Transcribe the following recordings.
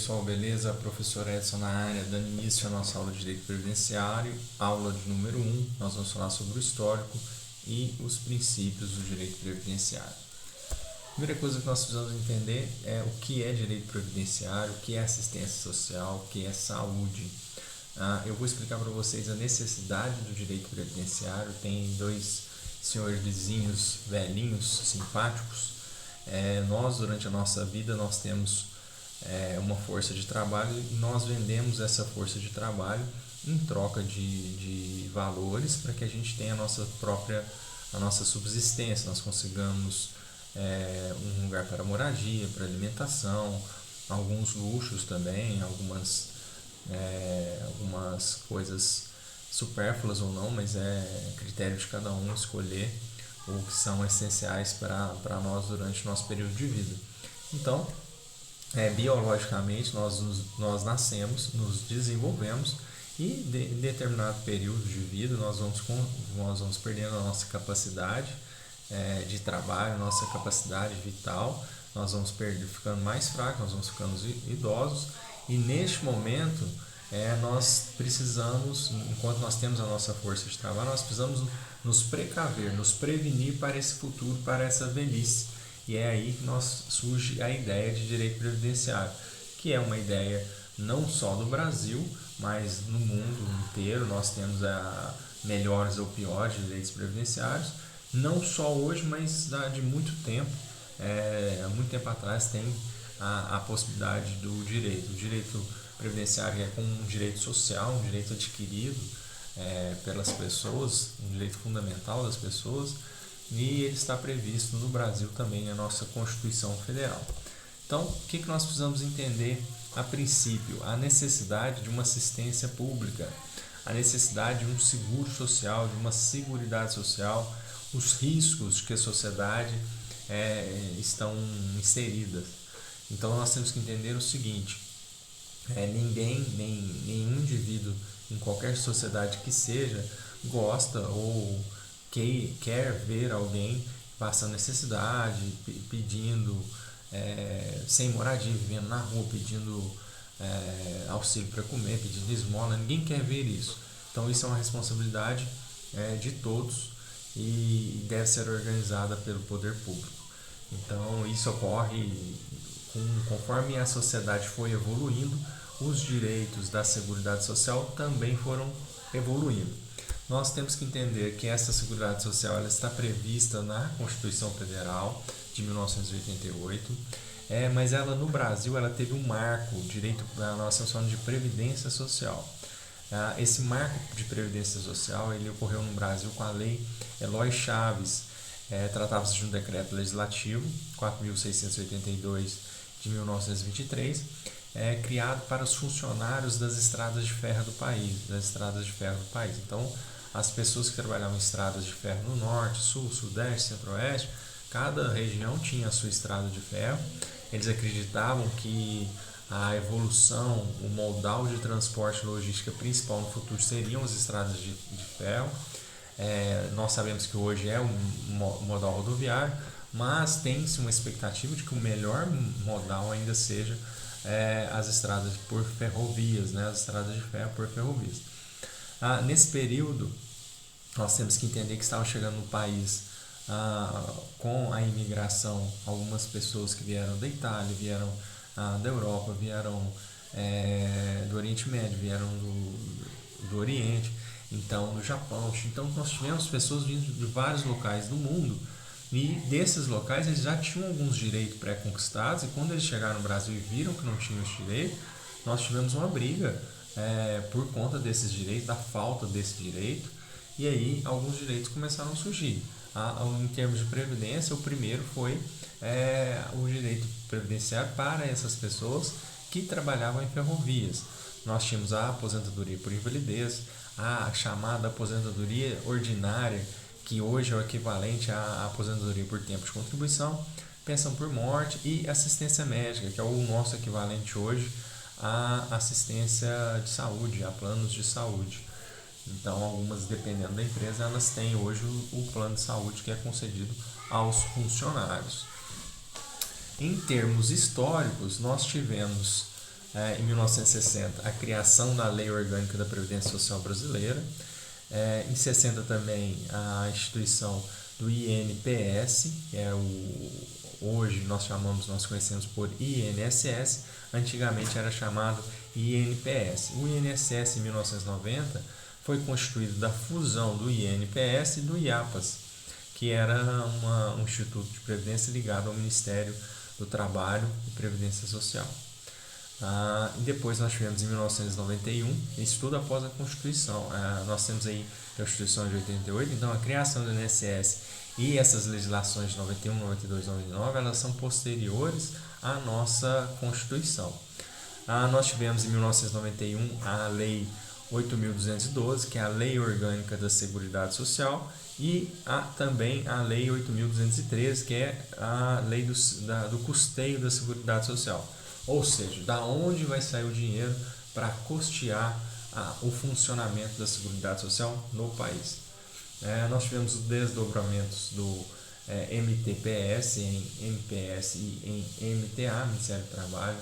pessoal, beleza? Professor Edson na área, dando início à nossa aula de Direito Previdenciário, aula de número 1. Nós vamos falar sobre o histórico e os princípios do Direito Previdenciário. A primeira coisa que nós precisamos entender é o que é Direito Previdenciário, o que é assistência social, o que é saúde. Eu vou explicar para vocês a necessidade do Direito Previdenciário. Tem dois senhores vizinhos velhinhos, simpáticos. Nós, durante a nossa vida, nós temos uma força de trabalho e nós vendemos essa força de trabalho em troca de valores para que a gente tenha a nossa subsistência, nós consigamos um lugar para moradia, para alimentação, alguns luxos também, algumas coisas supérfluas ou não, mas é critério de cada um escolher o que são essenciais para nós durante o nosso período de vida. Então, biologicamente, nós nascemos, nos desenvolvemos e em determinado período de vida nós vamos perdendo a nossa capacidade de trabalho, nossa capacidade vital, nós vamos ficando mais fracos, nós vamos ficando idosos e neste momento nós precisamos, enquanto nós temos a nossa força de trabalho, nós precisamos nos precaver, nos prevenir para esse futuro, para essa velhice. E é aí que surge a ideia de direito previdenciário, que é uma ideia não só do Brasil, mas no mundo inteiro. Nós temos melhores ou piores direitos previdenciários, não só hoje, mas de muito tempo. Há muito tempo atrás tem a possibilidade do direito. O direito previdenciário é como um direito social, um direito adquirido pelas pessoas, um direito fundamental das pessoas, e ele está previsto no Brasil também na nossa Constituição Federal. Então, o que nós precisamos entender a princípio? A necessidade de uma assistência pública, a necessidade de um seguro social, de uma seguridade social, os riscos que a sociedade estão inseridas. Então, nós temos que entender o seguinte: nenhum indivíduo em qualquer sociedade que seja gosta ou quer ver alguém passando necessidade, pedindo sem moradia, vivendo na rua, pedindo auxílio para comer, pedindo esmola. Ninguém quer ver isso. Então isso é uma responsabilidade de todos e deve ser organizada pelo poder público. Então isso ocorre conforme a sociedade foi evoluindo, os direitos da Seguridade Social também foram evoluindo. Nós temos que entender que essa Seguridade Social ela está prevista na Constituição Federal de 1988, mas ela no Brasil ela teve um marco, direito, nós estamos falando de Previdência Social. Esse marco de Previdência Social ele ocorreu no Brasil com a Lei Eloy Chaves. Tratava-se de um decreto legislativo 4.682 de 1923, criado para os funcionários das estradas de ferro do país, Então, as pessoas que trabalhavam em estradas de ferro no norte, sul, sudeste, centro-oeste, cada região tinha a sua estrada de ferro. Eles acreditavam que a evolução, o modal de transporte e logística principal no futuro seriam as estradas de ferro. Nós sabemos que hoje é um modal rodoviário, mas tem-se uma expectativa de que o melhor modal ainda seja as estradas por ferrovias, as estradas de ferro por ferrovias. Nesse período, nós temos que entender que estavam chegando no país com a imigração algumas pessoas que vieram da Itália, vieram da Europa, vieram do Oriente Médio, vieram do Oriente, então do Japão. Então nós tivemos pessoas vindo de vários locais do mundo e desses locais eles já tinham alguns direitos pré-conquistados e quando eles chegaram no Brasil e viram que não tinham esse direito, nós tivemos uma briga por conta desses direitos, da falta desse direito, e aí alguns direitos começaram a surgir. Em termos de previdência, o primeiro foi o direito previdenciário para essas pessoas que trabalhavam em ferrovias. Nós tínhamos a aposentadoria por invalidez, a chamada aposentadoria ordinária, que hoje é o equivalente à aposentadoria por tempo de contribuição, pensão por morte e assistência médica, que é o nosso equivalente hoje à assistência de saúde, a planos de saúde. Então, algumas, dependendo da empresa, elas têm hoje o plano de saúde que é concedido aos funcionários. Em termos históricos, nós tivemos em 1960, a criação da Lei Orgânica da Previdência Social Brasileira. Em 60 também a instituição do INPS, que é hoje nós conhecemos por INSS, antigamente era chamado INPS. O INSS em 1990 foi constituído da fusão do INPS e do IAPAS, que era um instituto de previdência ligado ao Ministério do Trabalho e Previdência Social. E depois nós tivemos em 1991, isso tudo após a Constituição. Nós temos aí a Constituição de 88, então a criação do INSS e essas legislações de 91, 92, 99, elas são posteriores à nossa Constituição. Nós tivemos em 1991 a Lei 8.212, que é a Lei Orgânica da Seguridade Social, e também a Lei 8.213, que é a Lei do custeio da Seguridade Social. Ou seja, da onde vai sair o dinheiro para custear o funcionamento da Seguridade Social no país. Nós tivemos os desdobramentos do MTPS em MPS e em MTA, Ministério do Trabalho.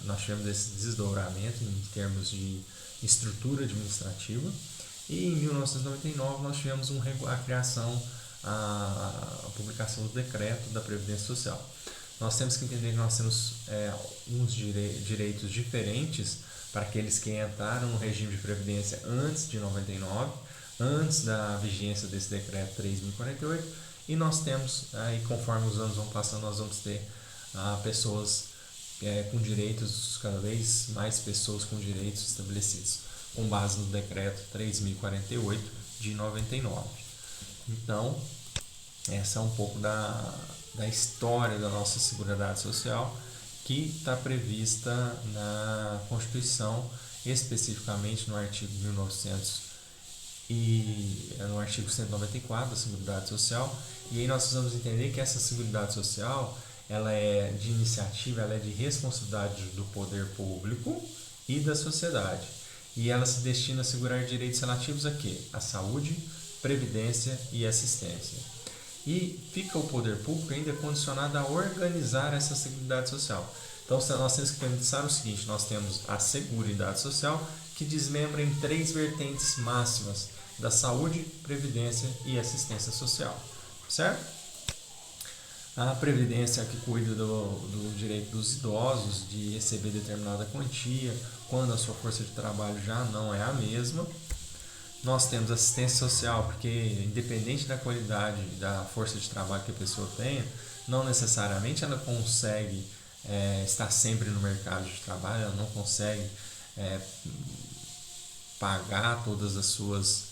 Nós tivemos esse desdobramento em termos de estrutura administrativa. E em 1999 nós tivemos a criação, a publicação do decreto da Previdência Social. Nós temos que entender que nós temos uns direitos diferentes para aqueles que entraram no regime de previdência antes de 99, antes da vigência desse decreto 3.048, e nós temos, conforme os anos vão passando, nós vamos ter pessoas com direitos, cada vez mais pessoas com direitos estabelecidos, com base no decreto 3.048 de 99. Então, essa é um pouco da história da nossa Seguridade Social, que está prevista na Constituição, especificamente no artigo 194 da Seguridade Social. E aí nós precisamos entender que essa Seguridade Social, ela é de iniciativa, ela é de responsabilidade do poder público e da sociedade. E ela se destina a assegurar direitos relativos a quê? A saúde, previdência e assistência. E fica o poder público ainda condicionado a organizar essa Seguridade Social. Então nós temos que pensar o seguinte: nós temos a Seguridade Social, que desmembra em 3 vertentes máximas da saúde, previdência e assistência social, certo? A previdência, que cuida do direito dos idosos de receber determinada quantia quando a sua força de trabalho já não é a mesma. Nós temos assistência social, porque independente da qualidade da força de trabalho que a pessoa tenha, não necessariamente ela consegue estar sempre no mercado de trabalho, ela não consegue pagar todas as suas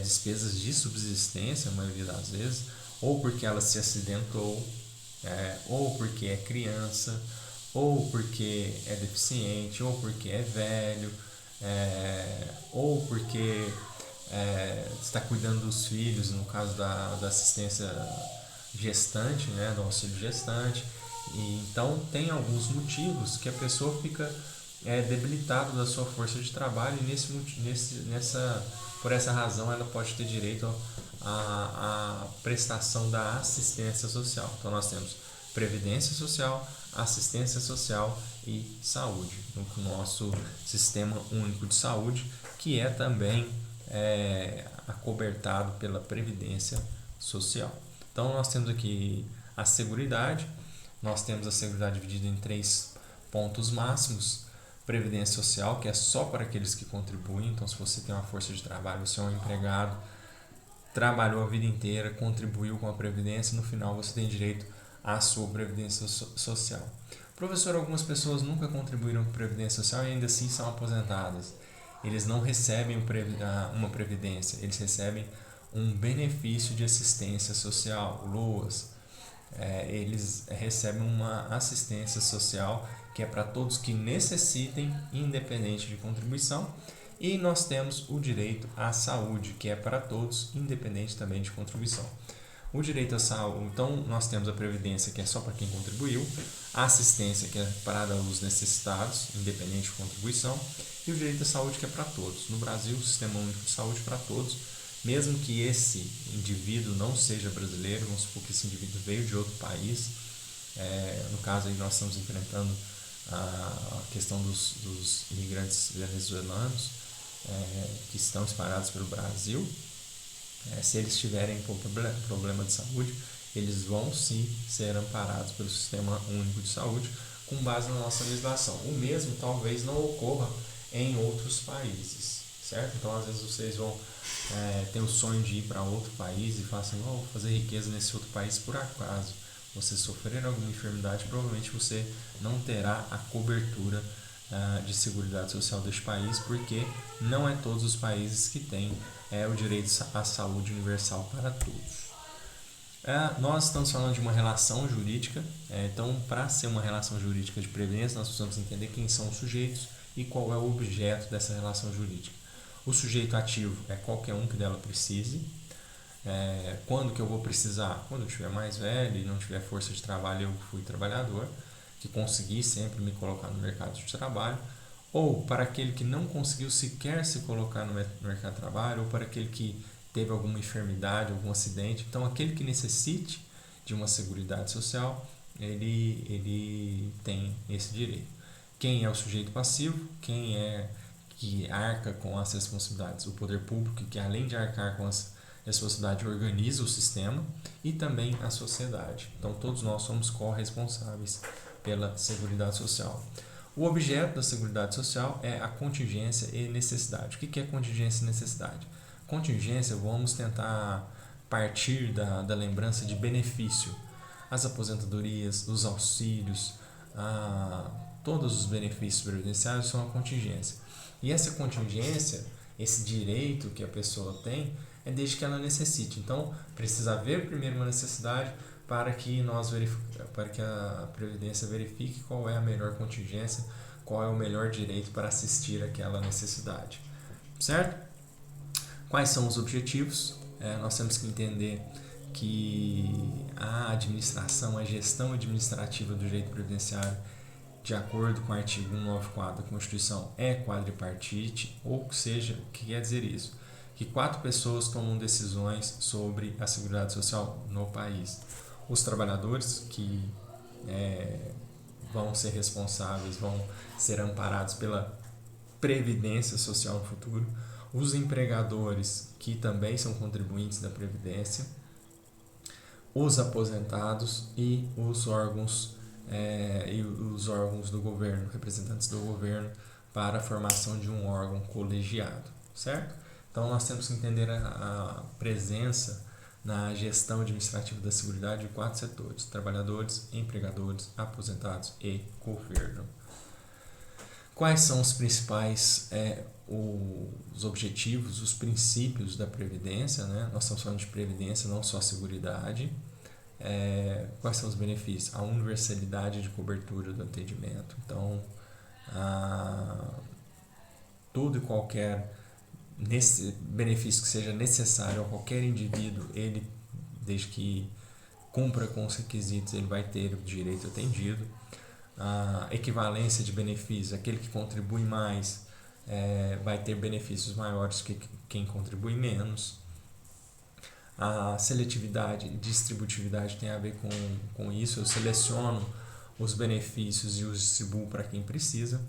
despesas de subsistência, a maioria das vezes, ou porque ela se acidentou, ou porque é criança, ou porque é deficiente, ou porque é velho, ou porque está cuidando dos filhos, no caso da assistência gestante, do auxílio gestante. E então tem alguns motivos que a pessoa fica debilitada da sua força de trabalho, e por essa razão ela pode ter direito à prestação da assistência social. Então nós temos previdência social, assistência social e saúde no nosso Sistema Único de Saúde, que é também acobertado pela Previdência Social. Então nós temos aqui a Seguridade. Nós temos a Seguridade dividida em 3 pontos máximos: Previdência Social, que é só para aqueles que contribuem. Então, se você tem uma força de trabalho, você é um empregado, trabalhou a vida inteira, contribuiu com a Previdência, no final você tem direito à sua Previdência Social. Professor, algumas pessoas nunca contribuíram com a Previdência Social e ainda assim são aposentadas. Eles não recebem uma Previdência, eles recebem um benefício de assistência social, LOAS. Eles recebem uma assistência social que é para todos que necessitem, independente de contribuição. E nós temos o direito à saúde, que é para todos, independente também de contribuição. O direito à saúde, então nós temos a previdência, que é só para quem contribuiu, a assistência, que é para os necessitados, independente de contribuição, e o direito à saúde, que é para todos. No Brasil, o Sistema Único de Saúde para todos, mesmo que esse indivíduo não seja brasileiro, vamos supor que esse indivíduo veio de outro país. No caso aí nós estamos enfrentando a questão dos imigrantes venezuelanos que estão espalhados pelo Brasil. Se eles tiverem problema de saúde, eles vão sim ser amparados pelo Sistema Único de Saúde com base na nossa legislação. O mesmo talvez não ocorra em outros países, certo? Então, às vezes vocês vão ter o sonho de ir para outro país e falar assim, vou fazer riqueza nesse outro país. Por acaso você sofrer alguma enfermidade, provavelmente você não terá a cobertura de seguridade social deste país, porque não é todos os países que têm o direito à saúde universal para todos. Nós estamos falando de uma relação jurídica, então para ser uma relação jurídica de previdência nós precisamos entender quem são os sujeitos e qual é o objeto dessa relação jurídica. O sujeito ativo é qualquer um que dela precise. Quando que eu vou precisar? Quando eu estiver mais velho e não tiver força de trabalho, eu fui trabalhador, que consegui sempre me colocar no mercado de trabalho, ou para aquele que não conseguiu sequer se colocar no mercado de trabalho, ou para aquele que teve alguma enfermidade, algum acidente. Então, aquele que necessite de uma seguridade social, ele tem esse direito. Quem é o sujeito passivo? Quem é que arca com as responsabilidades? O poder público, que além de arcar com as responsabilidades, organiza o sistema, e também a sociedade. Então, todos nós somos corresponsáveis pela Seguridade Social. O objeto da Seguridade Social é a contingência e necessidade. O que é contingência e necessidade? Contingência, vamos tentar partir da lembrança de benefício. As aposentadorias, os auxílios, todos os benefícios previdenciários são a contingência. E essa contingência, esse direito que a pessoa tem, é desde que ela necessite. Então, precisa haver primeiro uma necessidade para que a Previdência verifique qual é a melhor contingência, qual é o melhor direito para assistir àquela necessidade. Certo? Quais são os objetivos? Nós temos que entender que a administração, a gestão administrativa do direito previdenciário, de acordo com o artigo 194 da Constituição, é quadripartite, ou seja, o que quer dizer isso? Que 4 pessoas tomam decisões sobre a Seguridade Social no país. Os trabalhadores, que vão ser responsáveis, vão ser amparados pela Previdência Social no futuro. Os empregadores, que também são contribuintes da Previdência. Os aposentados e os órgãos do governo, representantes do governo, para a formação de um órgão colegiado, certo? Então, nós temos que entender a presença na gestão administrativa da Seguridade de 4 setores: trabalhadores, empregadores, aposentados e governo. Quais são os principais os objetivos, os princípios da Previdência, né? Nós estamos falando de Previdência, não só Seguridade. Quais são os benefícios? A universalidade de cobertura do atendimento. Então, todo e qualquer benefício que seja necessário a qualquer indivíduo, ele, desde que cumpra com os requisitos, ele vai ter o direito atendido. A equivalência de benefícios, aquele que contribui mais vai ter benefícios maiores que quem contribui menos. A seletividade e distributividade tem a ver com isso. Eu seleciono os benefícios e os distribuo para quem precisa.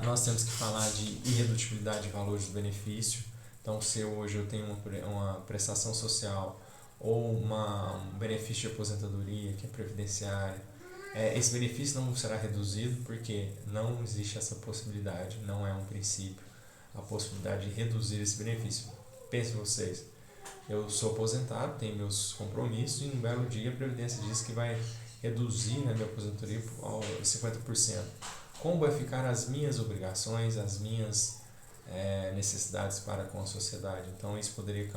Nós temos que falar de irredutibilidade de valores do benefício. Então, se hoje eu tenho uma prestação social ou um benefício de aposentadoria, que é previdenciária, esse benefício não será reduzido, porque não existe essa possibilidade, não é um princípio a possibilidade de reduzir esse benefício. Pensem vocês, eu sou aposentado, tenho meus compromissos, e um belo dia a Previdência diz que vai reduzir minha aposentadoria por 50%. Como vai ficar as minhas obrigações, as minhas necessidades para com a sociedade? Então, isso poderia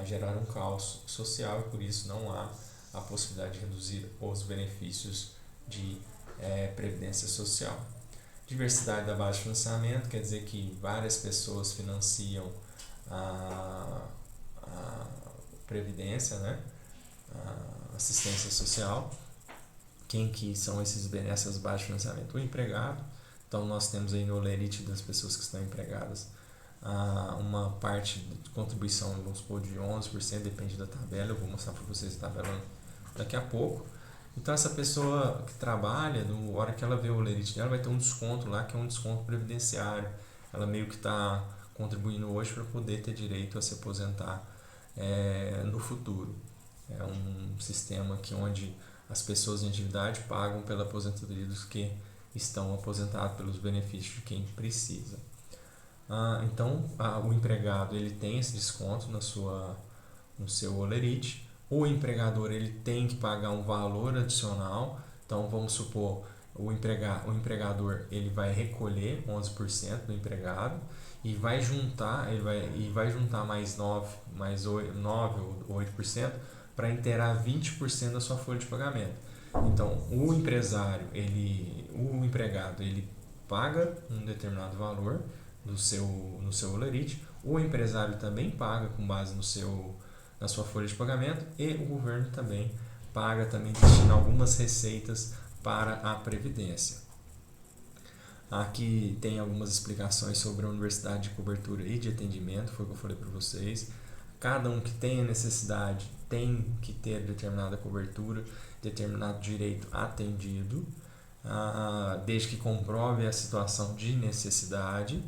gerar um caos social, e por isso não há a possibilidade de reduzir os benefícios de previdência social. Diversidade da base de financiamento quer dizer que várias pessoas financiam a previdência, né? A assistência social. Quem que são essas bases de financiamento? O empregado. Então, nós temos aí no lerite das pessoas que estão empregadas uma parte de contribuição, vamos supor, de 11%, depende da tabela. Eu vou mostrar para vocês a tabela daqui a pouco. Então essa pessoa que trabalha, na hora que ela vê o olerite dela, vai ter um desconto lá, que é um desconto previdenciário. Ela meio que está contribuindo hoje para poder ter direito a se aposentar no futuro. É um sistema que onde as pessoas em atividade pagam pela aposentadoria dos que estão aposentados, pelos benefícios de quem precisa. Então, o empregado ele tem esse desconto no seu olerite. O empregador ele tem que pagar um valor adicional. Então, vamos supor, o empregador ele vai recolher 11% do empregado e vai juntar, ele vai juntar mais 9 ou 8% para inteirar 20% da sua folha de pagamento. Então, o empregado, ele paga um determinado valor no seu olerite, o empresário também paga com base na sua folha de pagamento e o governo também paga, também destina algumas receitas para a Previdência. Aqui tem algumas explicações sobre a universidade de cobertura e de atendimento, foi o que eu falei para vocês. Cada um que tenha necessidade tem que ter determinada cobertura, determinado direito atendido, desde que comprove a situação de necessidade.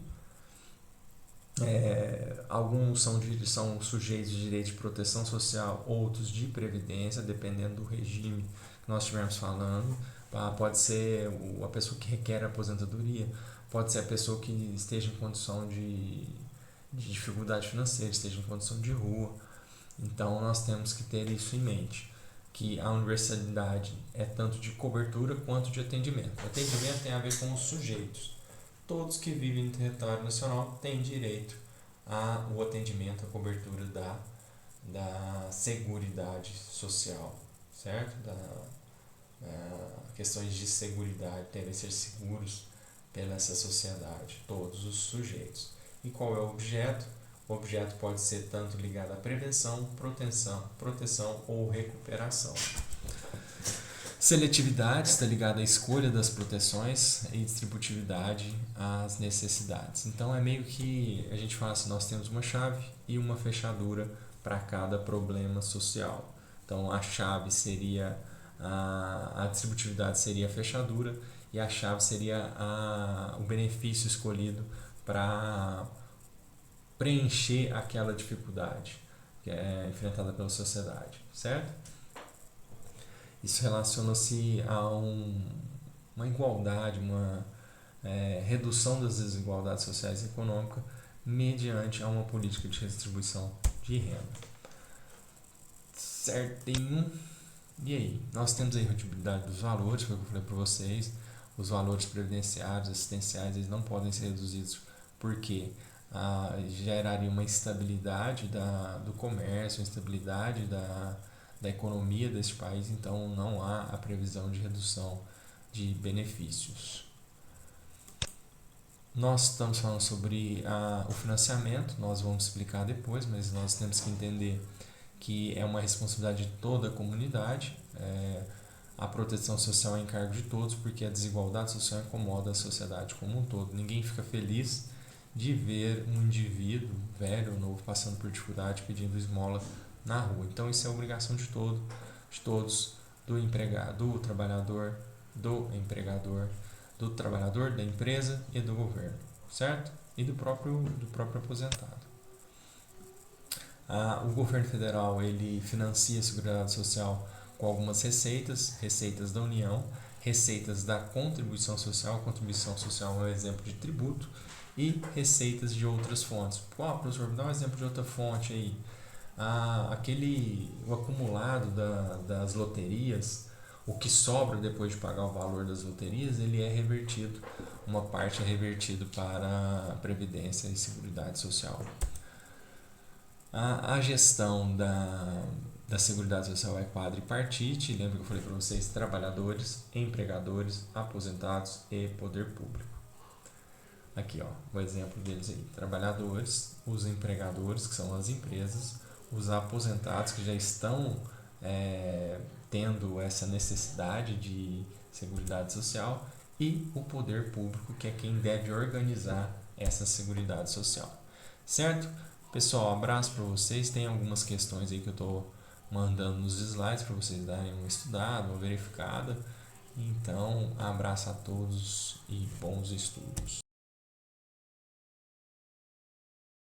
Alguns são sujeitos de direito de proteção social, outros de previdência, dependendo do regime que nós estivermos falando. Pode ser a pessoa que requer a aposentadoria, pode ser a pessoa que esteja em condição de dificuldade financeira, esteja em condição de rua. Então nós temos que ter isso em mente, que a universalidade é tanto de cobertura quanto de atendimento. O atendimento tem a ver com os sujeitos. Todos que vivem no território nacional têm direito ao atendimento, à cobertura da Seguridade Social, certo? Questões de seguridade devem ser seguros pela essa sociedade, todos os sujeitos. E qual é o objeto? O objeto pode ser tanto ligado à prevenção, proteção ou recuperação. Seletividade está ligada à escolha das proteções e distributividade às necessidades. Então é meio que a gente fala assim, nós temos uma chave e uma fechadura para cada problema social. Então a chave seria a distributividade seria a fechadura e a chave seria o benefício escolhido para preencher aquela dificuldade que é enfrentada pela sociedade, certo? Isso relaciona-se a uma igualdade, uma redução das desigualdades sociais e econômicas mediante a uma política de redistribuição de renda. Certinho? E aí? Nós temos a irredutibilidade dos valores, foi o que eu falei para vocês. Os valores previdenciários, assistenciais, eles não podem ser reduzidos porque geraria uma instabilidade do comércio, uma instabilidade da economia deste país, então não há a previsão de redução de benefícios. Nós estamos falando sobre o financiamento, nós vamos explicar depois, mas nós temos que entender que é uma responsabilidade de toda a comunidade. A proteção social é encargo de todos, porque a desigualdade social incomoda a sociedade como um todo. Ninguém fica feliz de ver um indivíduo, velho ou novo, passando por dificuldade, pedindo esmola na rua. Então isso é obrigação de todos, do empregado, do trabalhador, do empregador, do trabalhador, da empresa e do governo, certo? E do próprio aposentado. O governo federal ele financia a Seguridade Social com algumas receitas da União, receitas da contribuição social é um exemplo de tributo, e receitas de outras fontes. Professor, me dá um exemplo de outra fonte aí. O acumulado das loterias, o que sobra depois de pagar o valor das loterias, ele é revertido, uma parte é revertido para a Previdência e Seguridade Social. A gestão da Seguridade Social é quadripartite, lembra que eu falei para vocês, trabalhadores, empregadores, aposentados e poder público. Aqui, o exemplo deles aí, trabalhadores, os empregadores, que são as empresas, os aposentados que já estão tendo essa necessidade de seguridade social e o poder público, que é quem deve organizar essa seguridade social. Certo? Pessoal, abraço para vocês. Tem algumas questões aí que eu estou mandando nos slides para vocês darem uma estudada, uma verificada. Então, abraço a todos e bons estudos.